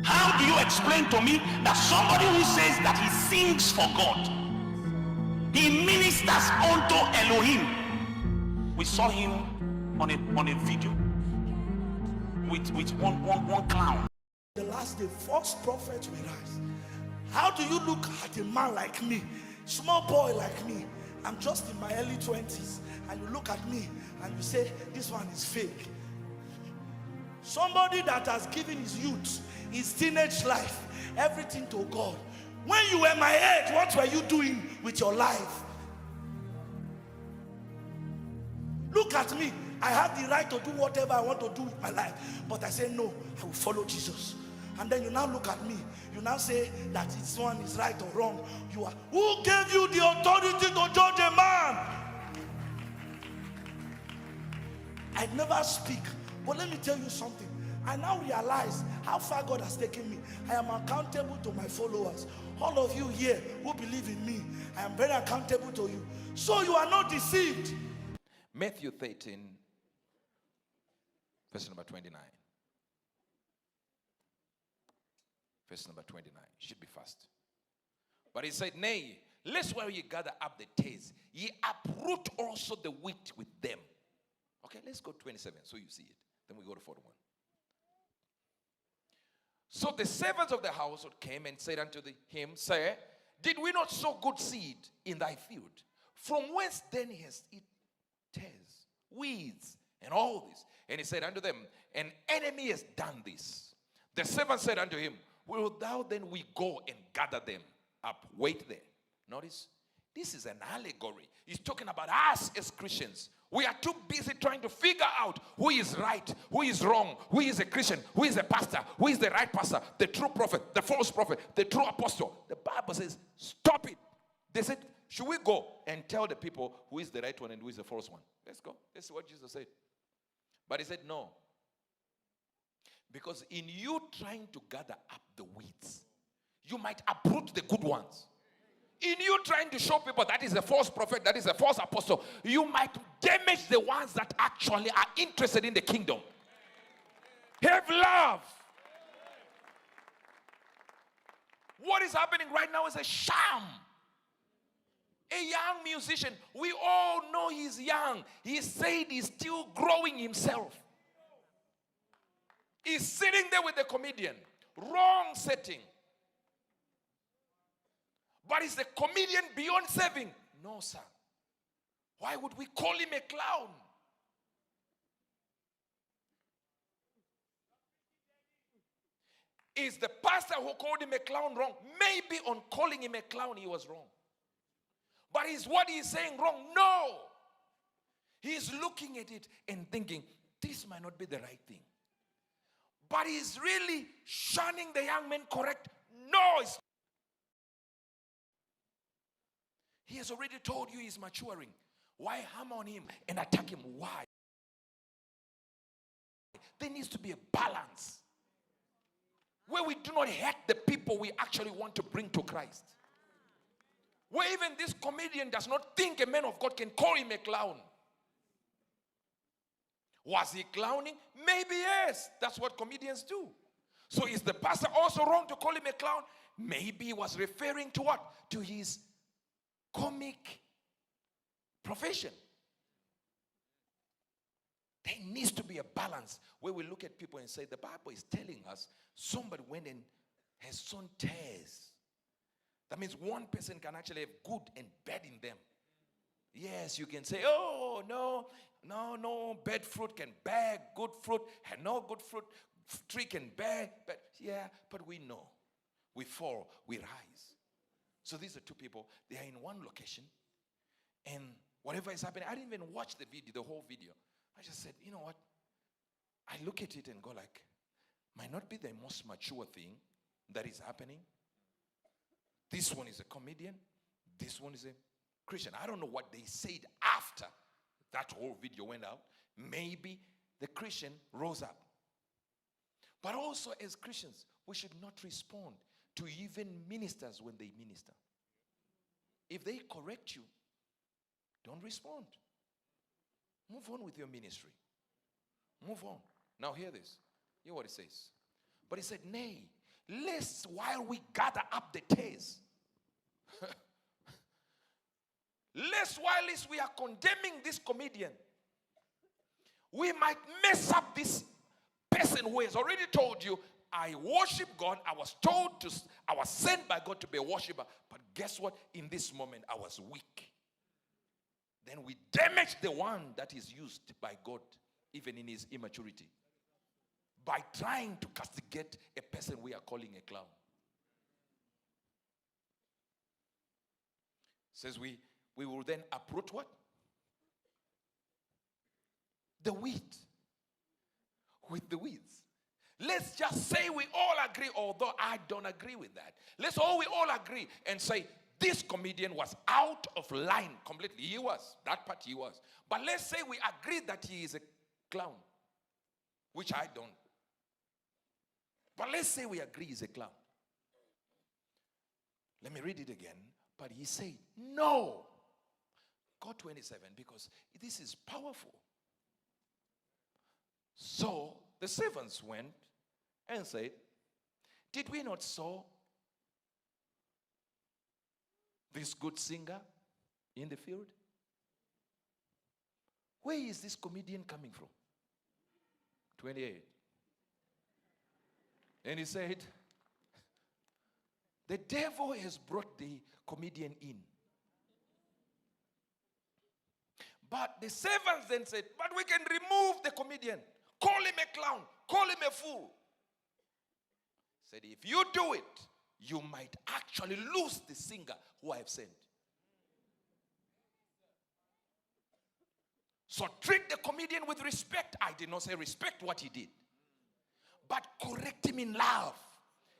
How do you explain to me that somebody who says that he sings for God, he ministers unto Elohim? We saw him on a video with one clown. The last day, false prophets will rise. How do you look at a man like me, small boy like me? I'm just in my early 20s, and you look at me and you say, this one is fake. Somebody that has given his youth, his teenage life, everything to God. When you were my age, what were you doing with your life? Look at me. I have the right to do whatever I want to do with my life. But I say, no, I will follow Jesus. And then you now look at me. You now say that this one is right or wrong. You are. Who gave you the authority to judge a man? I never speak. But let me tell you something. I now realize how far God has taken me. I am accountable to my followers. All of you here who believe in me, I am very accountable to you. So you are not deceived. Matthew 13, verse number 29. Verse number 29. Should be fast. But he said, nay, lest while ye gather up the tares, ye uproot also the wheat with them. Okay, let's go 27 so you see it. Then we go to 41. So the servants of the household came and said unto him, Sir, did we not sow good seed in thy field? From whence then hast it tares, weeds, and all this? And he said unto them, an enemy has done this. The servant said unto him, will thou then we go and gather them up? Wait there. Notice, this is an allegory. He's talking about us as Christians. We are too busy trying to figure out who is right, who is wrong, who is a Christian, who is a pastor, who is the right pastor, the true prophet, the false prophet, the true apostle. The Bible says, stop it. They said, should we go and tell the people who is the right one and who is the false one? Let's go. This is what Jesus said. But he said, no. Because in you trying to gather up the weeds, you might uproot the good ones. In you trying to show people that is a false prophet, that is a false apostle, you might damage the ones that actually are interested in the kingdom. Have love. What is happening right now is a sham. A young musician, we all know he's young. He said he's still growing himself. He's sitting there with the comedian. Wrong setting. But is the comedian beyond saving? No, sir. Why would we call him a clown? Is the pastor who called him a clown wrong? Maybe on calling him a clown he was wrong. But is what he's saying wrong? No. He's looking at it and thinking, this might not be the right thing. But he's really shunning the young man correct? No, it's he has already told you he's maturing. Why hammer on him and attack him? Why? There needs to be a balance where we do not hate the people we actually want to bring to Christ. Where even this comedian does not think a man of God can call him a clown. Was he clowning? Maybe yes. That's what comedians do. So is the pastor also wrong to call him a clown? Maybe he was referring to what? To his comic profession. There needs to be a balance where we look at people and say, the Bible is telling us somebody went and has sown tares. That means one person can actually have good and bad in them. Yes, you can say, oh, no, bad fruit can bear good fruit, and no good fruit tree can bear. But yeah, but we know. We fall, we rise. So these are two people. They are in one location. And whatever is happening, I didn't even watch the video, the whole video. I just said, you know what? I look at it and go like, might not be the most mature thing that is happening. This one is a comedian. This one is a Christian. I don't know what they said after that whole video went out. Maybe the Christian rose up. But also as Christians, we should not respond to even ministers when they minister. If they correct you, don't respond. Move on with your ministry. Move on. Now hear this. Hear what it says. But he said, nay, lest while we gather up the tares, lest while we are condemning this comedian, we might mess up this person who has already told you, I worship God. I was sent by God to be a worshiper. But guess what? In this moment, I was weak. Then we damage the one that is used by God, even in his immaturity, by trying to castigate a person we are calling a clown. Says we will then uproot what? The wheat with the weeds. Let's just say we all agree, although I don't agree with that. We all agree and say this comedian was out of line completely. He was. That part he was. But let's say we agree that he is a clown, which I don't. But let's say we agree he's a clown. Let me read it again. But he said, no. Go 27, because this is powerful. So the servants went and said, did we not sow this good singer in the field? Where is this comedian coming from? 28. And he said, the devil has brought the comedian in. But the servants then said, but we can remove the comedian. Call him a clown. Call him a fool. Said, if you do it, you might actually lose the singer who I have sent. So treat the comedian with respect. I did not say respect what he did, but correct him in love.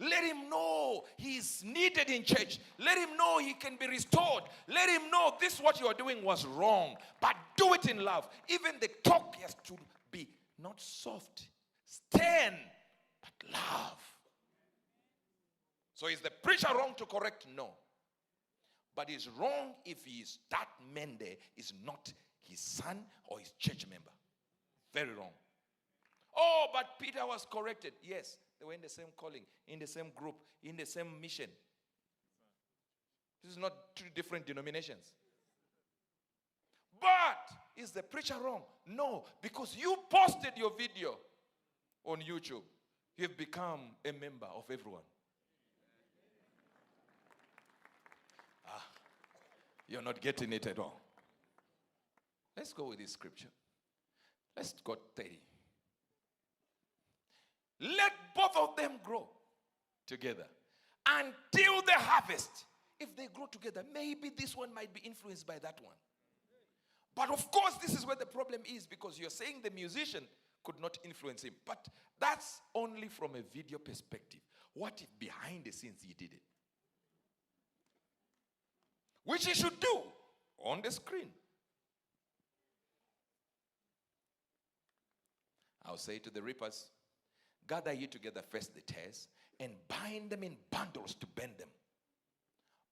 Let him know he's needed in church. Let him know he can be restored. Let him know this what you are doing was wrong, but do it in love. Even the talk has to be not soft, stern, but love. So is the preacher wrong to correct? No. But it's wrong if that man there is not his son or his church member. Very wrong. Oh, but Peter was corrected. Yes, they were in the same calling, in the same group, in the same mission. This is not two different denominations. But is the preacher wrong? No, because you posted your video on YouTube. You've become a member of everyone. You're not getting it at all. Let's go with this scripture. Let's go 30. Let both of them grow together until the harvest. If they grow together, maybe this one might be influenced by that one. But of course, this is where the problem is, because you're saying the musician could not influence him. But that's only from a video perspective. What if behind the scenes he did it? Which he should do on the screen. I'll say to the reapers, gather ye together first the tares, and bind them in bundles to bend them.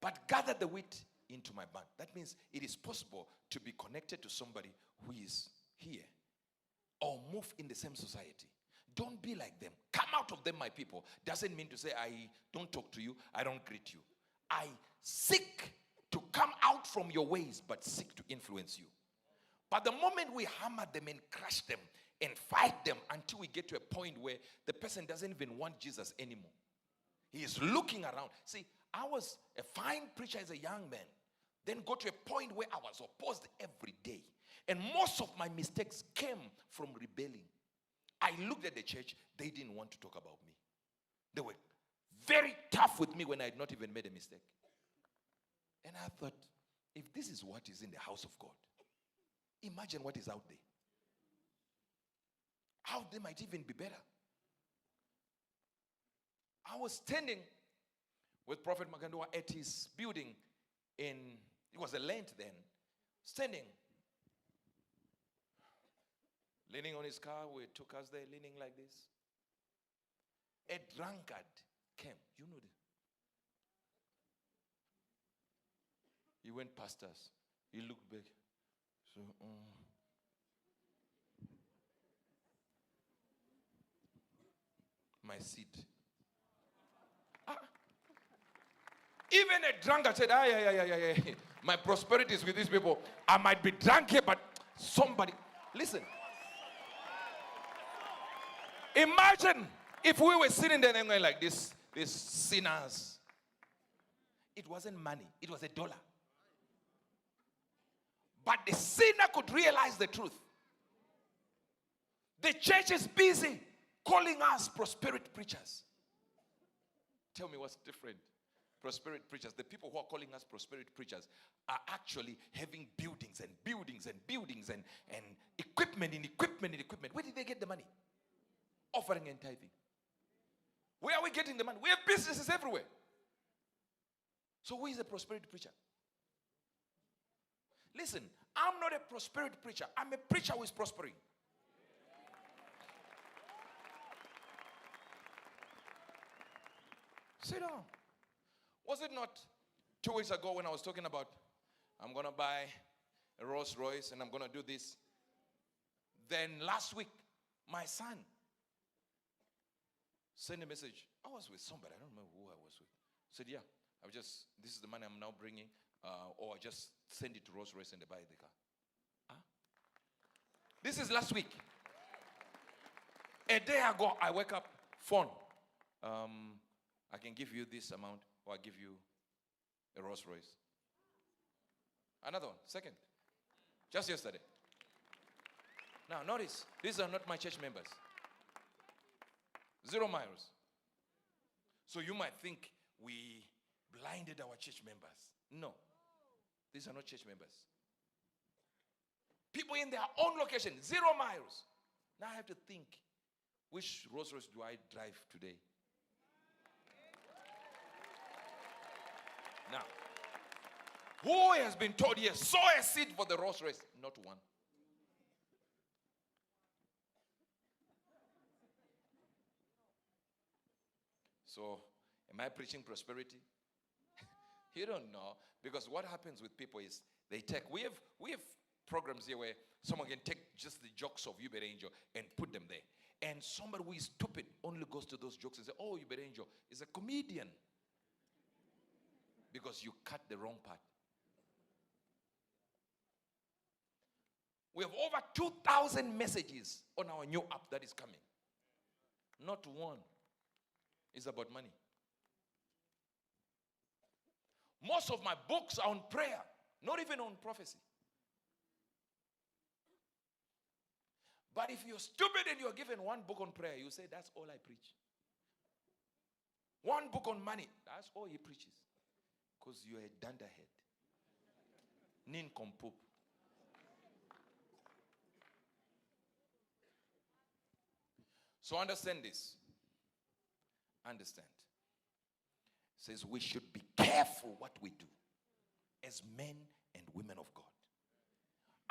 But gather the wheat into my barn. That means it is possible to be connected to somebody who is here or move in the same society. Don't be like them. Come out of them, my people. Doesn't mean to say I don't talk to you, I don't greet you. I seek to come out from your ways, but seek to influence you. But the moment we hammer them and crush them and fight them until we get to a point where the person doesn't even want Jesus anymore. He is looking around. See, I was a fine preacher as a young man. Then got to a point where I was opposed every day. And most of my mistakes came from rebelling. I looked at the church, they didn't want to talk about me. They were very tough with me when I had not even made a mistake. And I thought, if this is what is in the house of God, imagine what is out there. Out there might even be better. I was standing with Prophet Magandua at his building it was a Lent then, standing, leaning on his car. We took us there, leaning like this. A drunkard came. You know this. He went past us. He looked back. So, my seat. Even a drunkard said, yeah. My prosperity is with these people. I might be drunk here, but somebody, listen. Imagine if we were sitting there and going like this, these sinners. It wasn't money, it was $1. But the sinner could realize the truth. The church is busy calling us prosperity preachers. Tell me what's different. Prosperity preachers, the people who are calling us prosperity preachers are actually having buildings and equipment in equipment. Where did they get the money? Offering and tithing. Where are we getting the money? We have businesses everywhere. So who is a prosperity preacher? Listen, I'm not a prosperity preacher. I'm a preacher who is prospering. Sit down. Was it not 2 weeks ago when I was talking about I'm going to buy a Rolls Royce and I'm going to do this? Then last week, my son sent a message. I was with somebody. I don't remember who I was with. Said, yeah, this is the money I'm now bringing. Or I just send it to Rolls Royce and they buy the car. Huh? This is last week. A day ago, I wake up, phone. I can give you this amount, or I give you a Rolls Royce. Another one, second. Just yesterday. Now, notice, these are not my church members. 0 miles. So you might think we blinded our church members. No. These are not church members. People in their own location, 0 miles. Now I have to think, which Rolls Royce do I drive today? Now, who has been told, yes, sow a seed for the Rolls Royce? Not one. So, am I preaching prosperity? You don't know. Because what happens with people is they take, we have programs here where someone can take just the jokes of Uebert Angel and put them there. And somebody who is stupid only goes to those jokes and says, oh, Uebert Angel is a comedian. Because you cut the wrong part. We have over 2,000 messages on our new app that is coming. Not one is about money. Most of my books are on prayer, not even on prophecy. But if you're stupid and you're given one book on prayer, you say, that's all I preach. One book on money, that's all he preaches. Because you're a dunderhead. Nincompoop. So understand this. Understand. It says we should be careful what we do as men and women of God.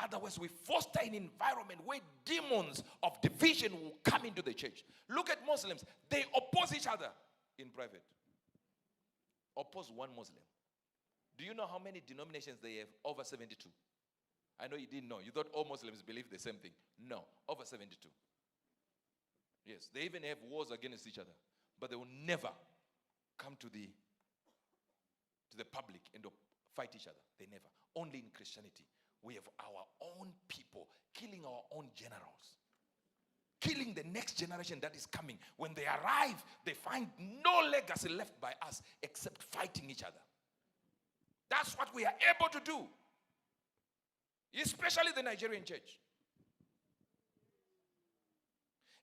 Otherwise, we foster an environment where demons of division will come into the church. Look at Muslims. They oppose each other in private. Oppose one Muslim. Do you know how many denominations they have? Over 72. I know you didn't know. You thought all Muslims believe the same thing. No, over 72. Yes, they even have wars against each other. But they will never come to the public and fight each other. They never. Only in Christianity. We have our own people killing our own generals. Killing the next generation that is coming. When they arrive, they find no legacy left by us except fighting each other. That's what we are able to do. Especially the Nigerian church.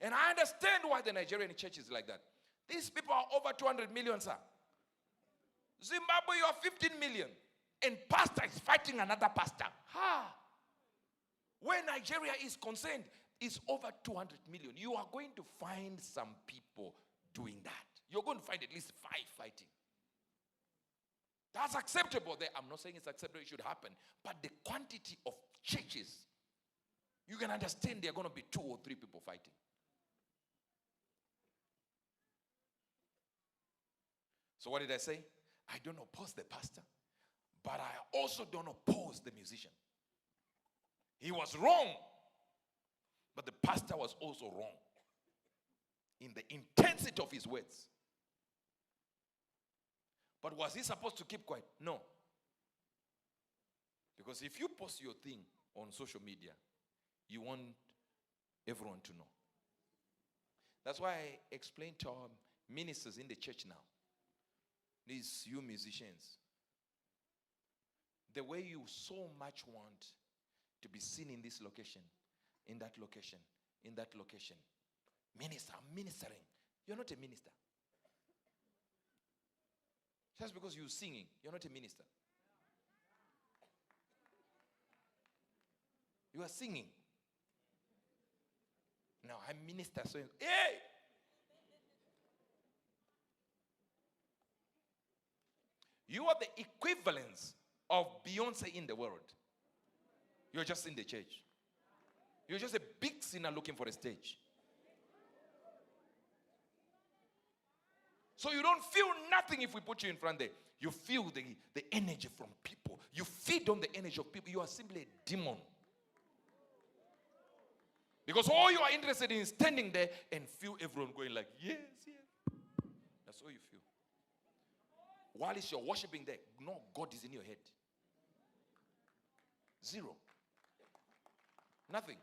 And I understand why the Nigerian church is like that. These people are over 200 million, sir. Zimbabwe, you are 15 million. And pastor is fighting another pastor. Where Nigeria is concerned, it's over 200 million. You are going to find some people doing that. You're going to find at least 5 fighting. That's acceptable there. I'm not saying it's acceptable, it should happen. But the quantity of churches, you can understand there are going to be 2 or 3 people fighting. So what did I say? I don't oppose the pastor, but I also don't oppose the musician. He was wrong, but the pastor was also wrong in the intensity of his words. But was he supposed to keep quiet? No. Because if you post your thing on social media, you want everyone to know. That's why I explained to our ministers in the church now, these you musicians, the way you so much want to be seen in this location, in that location, in that location. Minister, I'm ministering. You're not a minister. Just because you're singing, you're not a minister. You are singing. Now I'm minister, so hey! You are the equivalence of Beyonce in the world. You're just in the church. You're just a big sinner looking for a stage. So you don't feel nothing if we put you in front there. You feel the energy from people. You feed on the energy of people. You are simply a demon. Because all you are interested in is standing there and feel everyone going like, yes, yes. That's all you feel. While you're worshiping there, no, God is in your head. Zero. Nothing.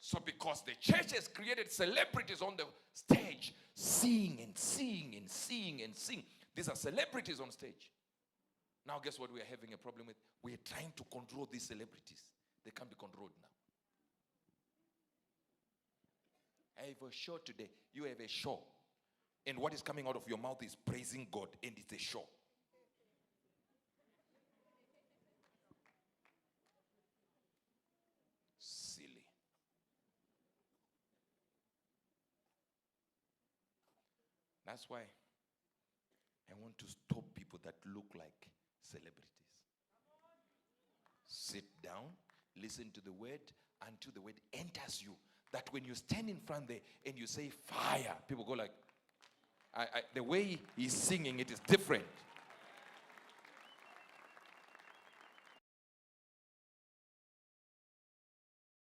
So because the church has created celebrities on the stage, sing and sing and sing and sing. These are celebrities on stage. Now guess what we are having a problem with? We are trying to control these celebrities. They can't be controlled now. I have a show today. You have a show. And what is coming out of your mouth is praising God. And it's a show. Silly. That's why I want to stop people that look like celebrities. Sit down, listen to the word until the word enters you. That when you stand in front there and you say fire, people go like, the way he's singing, it is different.